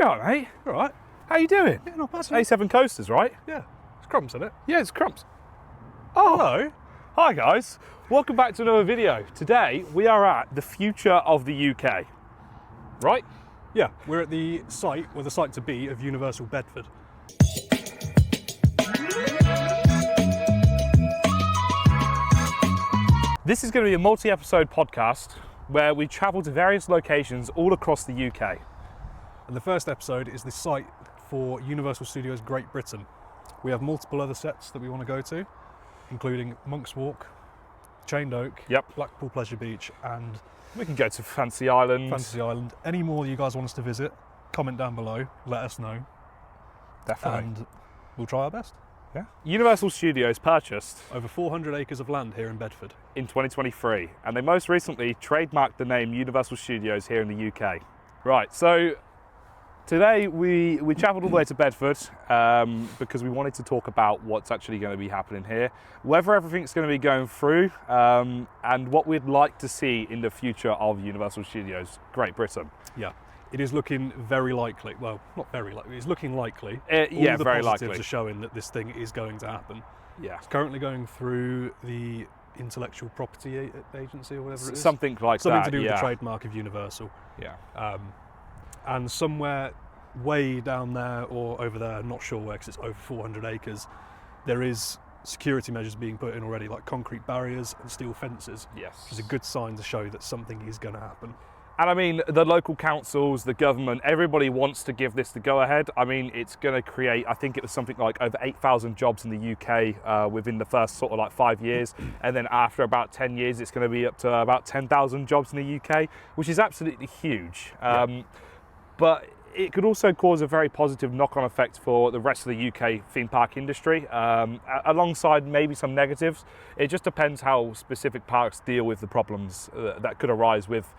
You all right, mate? All right. How you doing? Yeah, not bad. A7 Coasters, right? Yeah, it's crumbs in it. Yeah, it's Crumbs. Oh, Hello. Hi guys. Welcome back to another video. Today we are at the future of the UK. Right? Yeah, we're at the site, or the site to be, of Universal Bedford. This is going to be a multi-episode podcast where we travel to various locations all across the UK. And the first episode is the site for Universal Studios Great Britain. We have multiple other sets that we want to go to, including Monk's Walk, Chained Oak, Yep. Blackpool Pleasure Beach, and We can go to Fantasy Island. Fantasy Island. Any more you guys want us to visit, comment down below, let us know, Definitely. and we'll try our best. Yeah. Universal Studios purchased Over 400 acres of land here in Bedford. in 2023, and they most recently trademarked the name Universal Studios here in the UK. Right, so today we travelled all the way to Bedford because we wanted to talk about what's actually going to be happening here, whether everything's going to be going through, and what we'd like to see in the future of Universal Studios Great Britain. Yeah, it is looking very likely. Well, not very likely. It's looking likely. Yeah, All the very positives likely. are showing that this thing is going to happen. Yeah, It's currently going through the Intellectual Property Agency or whatever it is. something like Something that. to do with yeah. the trademark of Universal. Yeah. And somewhere way down there or over there, not sure where, because it's over 400 acres, there is security measures being put in already, like concrete barriers and steel fences, Yes. which is a good sign to show that something is going to happen. And I mean, the local councils, the government, everybody wants to give this the go-ahead. I mean, it's going to create, I think it was something like over 8,000 jobs in the UK within the first sort of like 5 years. And then after about 10 years, it's going to be up to about 10,000 jobs in the UK, which is absolutely huge. But it could also cause a very positive knock-on effect for the rest of the UK theme park industry, alongside maybe some negatives. It just depends how specific parks deal with the problems that could arise with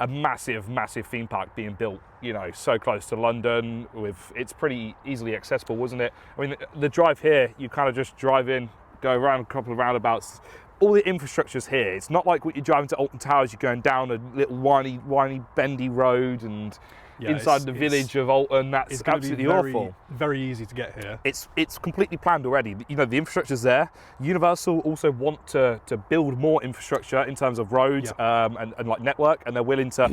a massive theme park being built, you know, so close to London. It's pretty easily accessible, wasn't it? I mean, the drive here, you kind of just drive in, go around a couple of roundabouts. All the infrastructure's here. It's not like when you're driving to Alton Towers, you're going down a little whiny, bendy road and inside the village of Alton. That's It's absolutely very, awful. very easy to get here. It's completely planned already. You know, the infrastructure's there. Universal also want to build more infrastructure in terms of roads and like network, and they're willing to,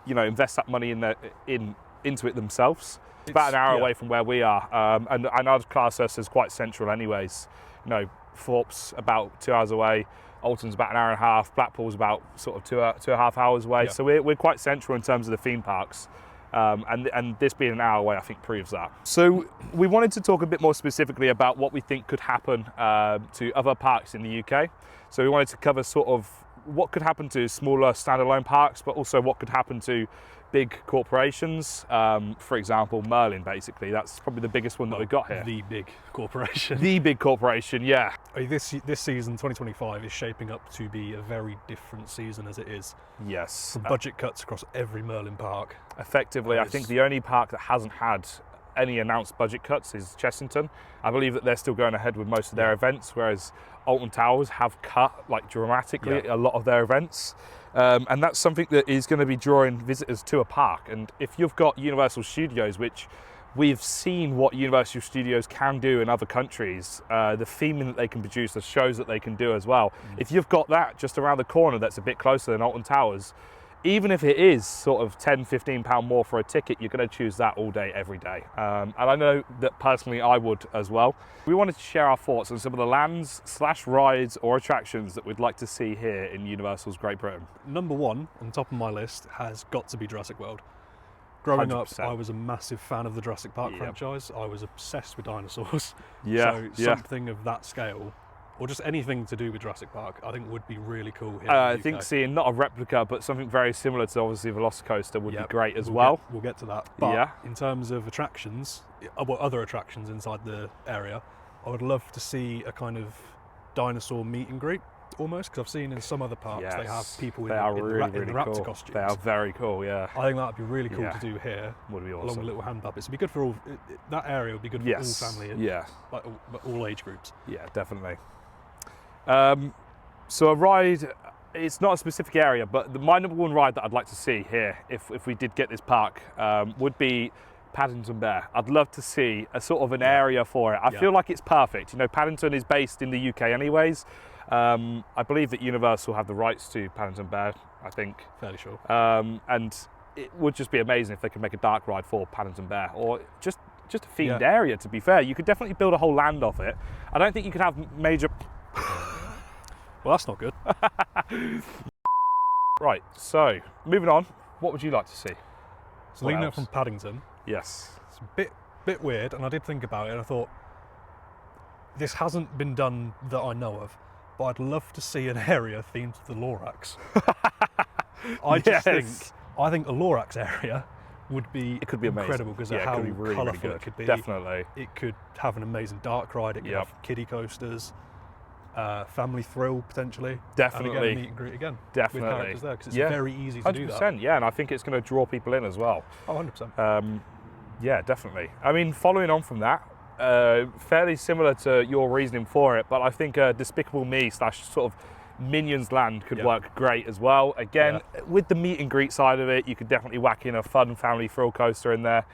you know, invest that money into it themselves. It's about an hour away from where we are, and I'd class us as quite central anyways. You know, Thorpe's about 2 hours away. Alton's about an hour and a half. Blackpool's about sort of two and a half hours away. Yeah. So we're quite central in terms of the theme parks. And this being an hour away, I think, proves that. So we wanted to talk a bit more specifically about what we think could happen to other parks in the UK. So we wanted to cover sort of what could happen to smaller standalone parks, but also what could happen to big corporations. For example, Merlin, basically. That's probably the biggest one that we've got here. The big corporation. The big corporation, yeah. This season, 2025, is shaping up to be a very different season as it is. Yes. Budget cuts across every Merlin park. Effectively, I think the only park that hasn't had any announced budget cuts is Chessington. I believe that they're still going ahead with most of their events, whereas Alton Towers have cut like dramatically a lot of their events. And that's something that is going to be drawing visitors to a park. And if you've got Universal Studios, which we've seen what Universal Studios can do in other countries, the theming that they can produce, the shows that they can do as well. If you've got that just around the corner that's a bit closer than Alton Towers, even if it is sort of £10–15 more for a ticket, you're going to choose that all day, every day. And I know that personally I would as well. We wanted to share our thoughts on some of the lands/rides or attractions that we'd like to see here in Universal's Great Britain. Number one on top of my list has got to be Jurassic World. Growing 100%. up, I was a massive fan of the Jurassic Park franchise. I was obsessed with dinosaurs. Yeah, So something of that scale, or just anything to do with Jurassic Park, I think would be really cool here in the I UK. think seeing not a replica, but something very similar to obviously Velocicoaster would be great as well. We'll get to that. But in terms of attractions, other attractions inside the area, I would love to see a kind of dinosaur meet and greet, almost, because I've seen in some other parks they have people in the raptor cool. costumes. They are very cool, yeah. I think that would be really cool to do here. Would be awesome. Along with little hand puppets. It'd be good for all. That area would be good for all family. Yeah. Like all age groups. Yeah, definitely. So a ride, it's not a specific area, but my number one ride that I'd like to see here, if we did get this park, would be Paddington Bear. I'd love to see a sort of an area for it. I feel like it's perfect. You know, Paddington is based in the UK anyways. I believe that Universal have the rights to Paddington Bear, I think. Fairly sure. And it would just be amazing if they could make a dark ride for Paddington Bear, or just a themed area, to be fair. You could definitely build a whole land off it. I don't think you could have major... Well, that's not good. Right, so moving on, what would you like to see? So leaving it from Paddington. Yes. It's a bit weird, and I did think about it, and I thought, this hasn't been done that I know of, but I'd love to see an area themed to the Lorax. I think a Lorax area would be incredible because of how colourful it could be. Definitely. It could have an amazing dark ride, it could have kiddie coasters, family thrill potentially. Definitely. And again, meet and greet again. Definitely. With characters there, because it's very easy to do that. 100%, yeah, and I think it's going to draw people in as well. Oh, 100%. Yeah, definitely. I mean, following on from that, fairly similar to your reasoning for it, but I think Despicable Me / sort of Minions Land could work great as well. Again, with the meet and greet side of it, you could definitely whack in a fun family thrill coaster in there.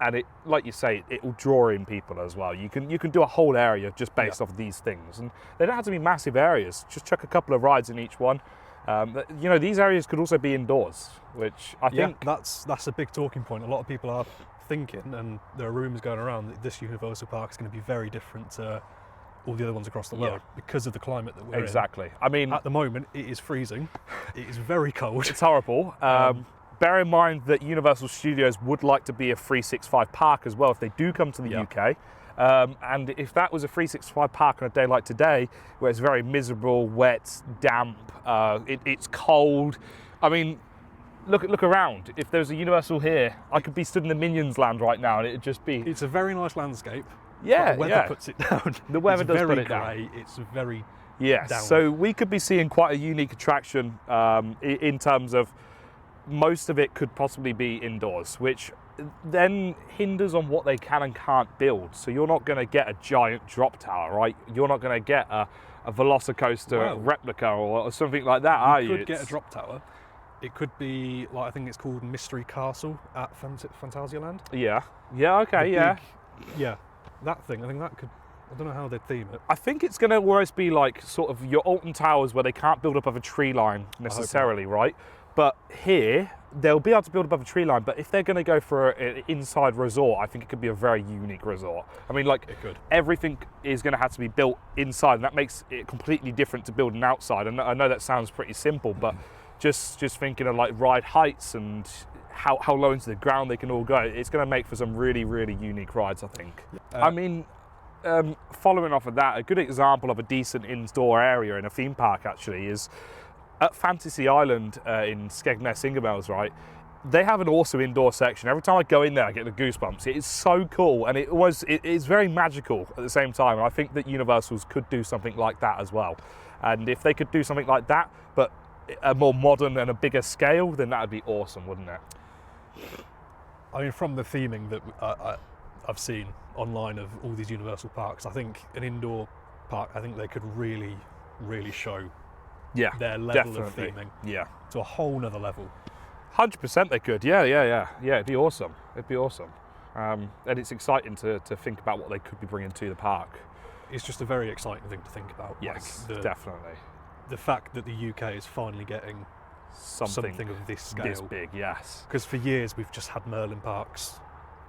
And it, like you say, it will draw in people as well. You can do a whole area just based off of these things, and they don't have to be massive areas. Just chuck a couple of rides in each one. You know, these areas could also be indoors, which I think that's a big talking point. A lot of people are thinking, and there are rumours going around that this Universal Park is going to be very different to all the other ones across the world because of the climate that we're in. Exactly. I mean, at the moment it is freezing. It is very cold. It's horrible. Bear in mind that Universal Studios would like to be a 365 park as well if they do come to the UK. And if that was a 365 park on a day like today, where it's very miserable, wet, damp, it's cold. I mean, look around. If there's a Universal here, I could be stood in the Minions Land right now, and it'd just be... It's a very nice landscape. Yeah, the weather puts it down. The weather does put it down. It's very Yes, down. so we could be seeing quite a unique attraction in terms of most of it could possibly be indoors, which then hinders on what they can and can't build. So you're not going to get a giant drop tower, right? You're not going to get a Velocicoaster replica or something like that, are you? You could get a drop tower. It could be, like, I think it's called Mystery Castle at Phantasialand. Yeah, okay, Yeah, that thing, I think that could, I don't know how they'd theme it. I think it's going to always be like sort of your Alton Towers where they can't build up of a tree line necessarily, right? But here, they'll be able to build above a tree line, but if they're going to go for an inside resort, I think it could be a very unique resort. I mean, like, everything is going to have to be built inside, and that makes it completely different to building outside. And I know that sounds pretty simple, but just thinking of like ride heights and how low into the ground they can all go, it's going to make for some really, really unique rides, I think. I mean, following off of that, a good example of a decent indoor area in a theme park actually is at Fantasy Island in Skegness, Ingermells, right? They have an awesome indoor section. Every time I go in there, I get the goosebumps. It is so cool, and it is very magical at the same time. And I think that Universals could do something like that as well. And if they could do something like that, but a more modern and a bigger scale, then that would be awesome, wouldn't it? I mean, from the theming that I've seen online of all these Universal parks, I think an indoor park, I think they could really, really show their level of theming to a whole nother level. 100% they could, yeah, it'd be awesome. And it's exciting to think about what they could be bringing to the park. It's just a very exciting thing to think about. Yes, definitely. The fact that the UK is finally getting something of this scale. This big, yes. Because for years we've just had Merlin parks.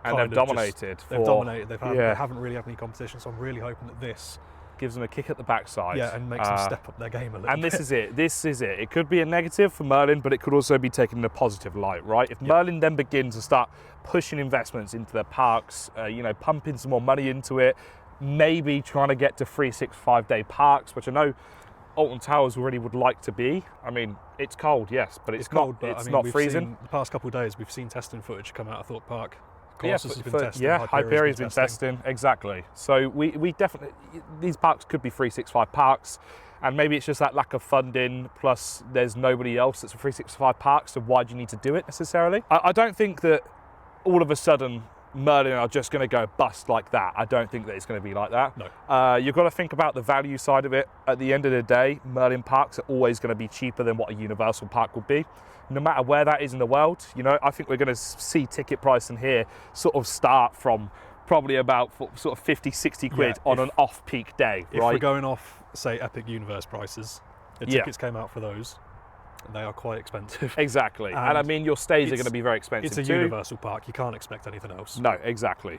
And they've dominated. They haven't really had any competition, so I'm really hoping that this gives them a kick at the backside. Yeah, and makes them step up their game a little bit. And this is it. It could be a negative for Merlin, but it could also be taken in a positive light, right? If Merlin then begins to start pushing investments into their parks, pumping some more money into it, maybe trying to get to 365-day parks, which I know Alton Towers already would like to be. I mean, it's cold, yes, but it's cold, not. It's not freezing. The past couple of days, we've seen testing footage come out of Thorpe Park. Hyperia's been testing, exactly. So we definitely, these parks could be 365 parks, and maybe it's just that lack of funding, plus there's nobody else that's a 365 park, so why do you need to do it necessarily? I don't think that all of a sudden Merlin are just going to go bust like that. I don't think that it's going to be like that. No. You've got to think about the value side of it. At the end of the day, Merlin parks are always going to be cheaper than what a Universal park would be. No matter where that is in the world, you know, I think we're going to see ticket pricing here sort of start from probably about sort of 50, 60 quid on an off-peak day, if right? we're going off, say, Epic Universe prices, the tickets came out for those. They are quite expensive. And I mean, your stays are going to be very expensive too. It's a Universal park. You can't expect anything else. No, exactly.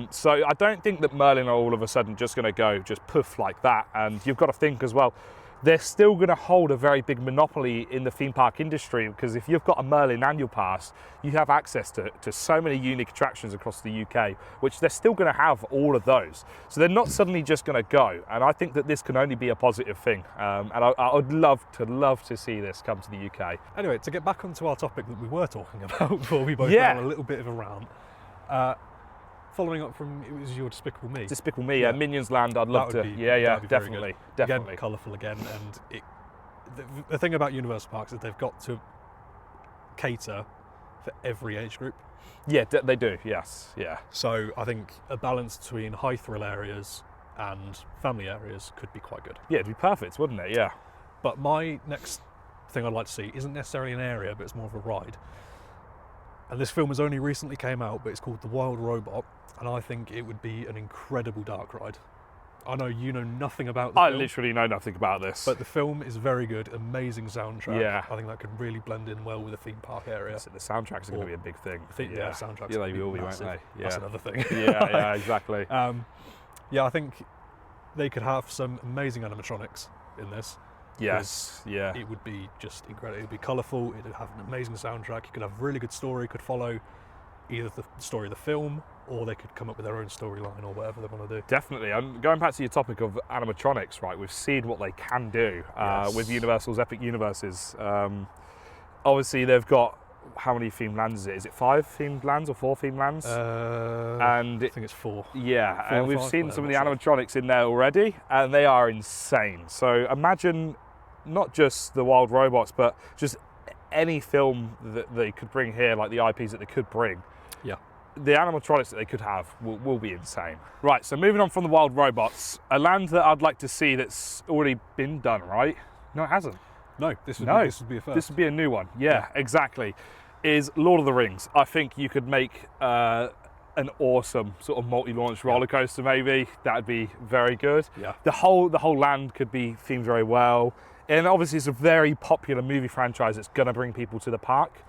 So I don't think that Merlin are all of a sudden just going to go just poof like that. And you've got to think as well, they're still going to hold a very big monopoly in the theme park industry, because if you've got a Merlin annual pass, you have access to so many unique attractions across the UK, which they're still going to have all of those. So they're not suddenly just going to go. And I think that this can only be a positive thing. And I would love to see this come to the UK. Anyway, to get back onto our topic that we were talking about before we both went on a little bit of a rant. Following up from, it was your Despicable Me. Despicable Me, yeah. Minions Land, I'd love to. Definitely. Again, colourful again, and the thing about Universal Parks is they've got to cater for every age group. Yeah, they do, yes, yeah. So I think a balance between high thrill areas and family areas could be quite good. Yeah, it'd be perfect, wouldn't it? Yeah. But my next thing I'd like to see isn't necessarily an area, but it's more of a ride. And this film has only recently came out, but it's called The Wild Robot, and I think it would be an incredible dark ride. I know you know nothing about the film. I literally know nothing about this. But the film is very good, amazing soundtrack. Yeah. I think that could really blend in well with the theme park area. So the soundtracks are going to be a big thing. Soundtracks they will be, won't they? Yeah. That's another thing. yeah, exactly. I think they could have some amazing animatronics in this. Yes, yeah. It would be just incredible. It would be colourful, it would have an amazing soundtrack, you could have a really good story, could follow either the story of the film, or they could come up with their own storyline or whatever they want to do. Definitely. And going back to your topic of animatronics, right, we've seen what they can do with Universal's Epic Universes. Obviously, they've got, how many themed lands is it? Is it 5 themed lands or 4 themed lands? I think it's 4. Yeah, 4 and we've seen some of the animatronics in there already, and they are insane. So imagine not just the Wild Robots, but just any film that they could bring here, like the IPs that they could bring. Yeah. The animatronics that they could have will be insane. Right, so moving on from the Wild Robots, a land that I'd like to see that's already been done, right? No, it hasn't. No, this would be a first. This would be a new one. Yeah, exactly. Is Lord of the Rings. I think you could make an awesome sort of multi-launch roller coaster. Maybe that'd be very good. Yeah. The whole land could be themed very well, and obviously it's a very popular movie franchise that's going to bring people to the park.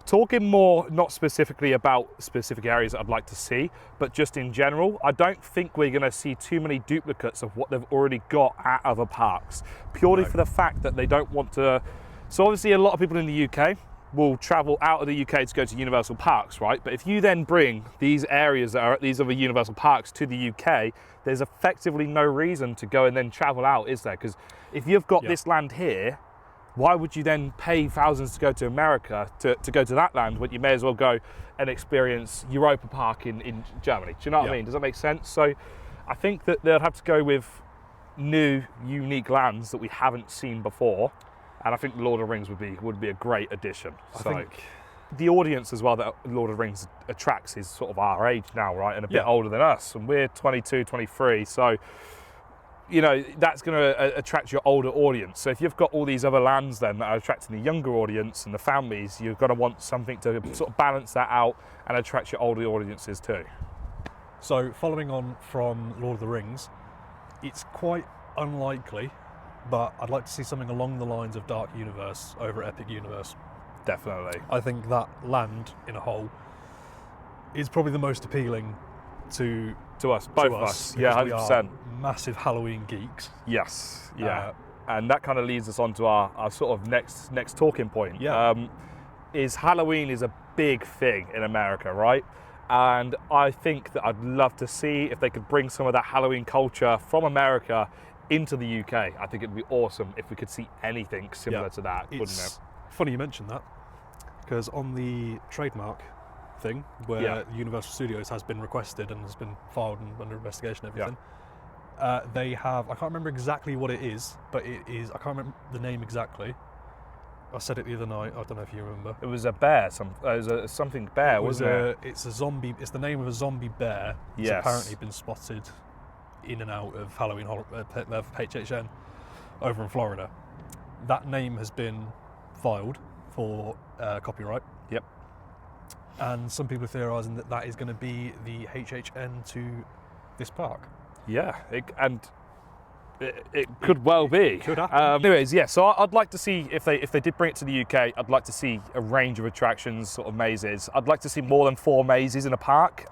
Talking more, not specifically about specific areas that I'd like to see, but just in general, I don't think we're going to see too many duplicates of what they've already got at other parks, purely for the fact that they don't want to. So obviously a lot of people in the UK will travel out of the UK to go to Universal Parks, right? But if you then bring these areas that are at these other Universal Parks to the UK, there's effectively no reason to go and then travel out, is there? Because if you've got this land here, why would you then pay thousands to go to America to go to that land when you may as well go and experience Europa Park in Germany? Do you know what I mean? Does that make sense? So I think that they'll have to go with new, unique lands that we haven't seen before. And I think Lord of the Rings would be a great addition. I think the audience as well that Lord of the Rings attracts is sort of our age now, right? And a bit older than us. And we're 22, 23. So, you know, that's going to attract your older audience. So if you've got all these other lands then that are attracting the younger audience and the families, you're going to want something to sort of balance that out and attract your older audiences too. So following on from Lord of the Rings, it's quite unlikely, but I'd like to see something along the lines of Dark Universe over at Epic Universe. Definitely. I think that land in a whole is probably the most appealing to us, both of us. Yeah, 100%. We are massive Halloween geeks. Yes, yeah. And that kind of leads us on to our sort of next talking point. Yeah. Is Halloween is a big thing in America, right? And I think that I'd love to see if they could bring some of that Halloween culture from America into the UK. I think it'd be awesome if we could see anything similar to that, wouldn't it? Funny you mentioned that, because on the trademark thing where Universal Studios has been requested and has been filed and under investigation and everything, they have, I can't remember exactly what it is, but it is, I can't remember the name exactly, I said it the other night. I don't know if you remember. It was a bear. It was something bear, wasn't it? It's a zombie. It's the name of a zombie bear. It's Yes. apparently been spotted in and out of Halloween HHN over in Florida. That name has been filed for copyright. Yep. And some people are theorising that that is going to be the HHN to this park. Yeah, it could well be. Could happen. Anyways, yeah. So I'd like to see if they did bring it to the UK. I'd like to see a range of attractions, sort of mazes. I'd like to see more than 4 mazes in a park.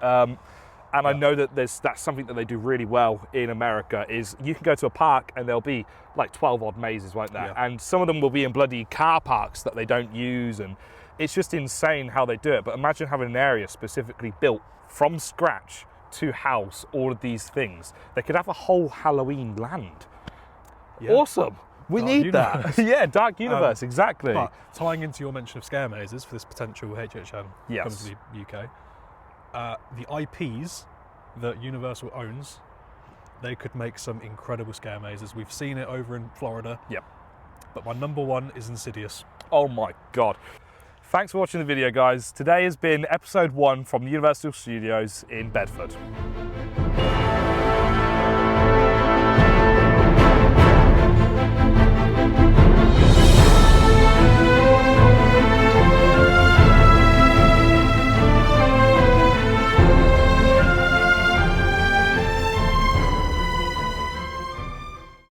And I know that that's something that they do really well in America. Is you can go to a park and there'll be like 12 odd mazes, won't there? Yeah. And some of them will be in bloody car parks that they don't use, and it's just insane how they do it. But imagine having an area specifically built from scratch to house all of these things. They could have a whole Halloween land. Yeah. Awesome. We Dark need that. universe. Yeah, dark universe, exactly. But tying into your mention of scare mazes for this potential HHN Yes. coming to the UK, the IPs that Universal owns, they could make some incredible scare mazes. We've seen it over in Florida. Yep. But my number one is Insidious. Oh my God. Thanks for watching the video, guys. Today has been episode 1 from Universal Studios in Bedford.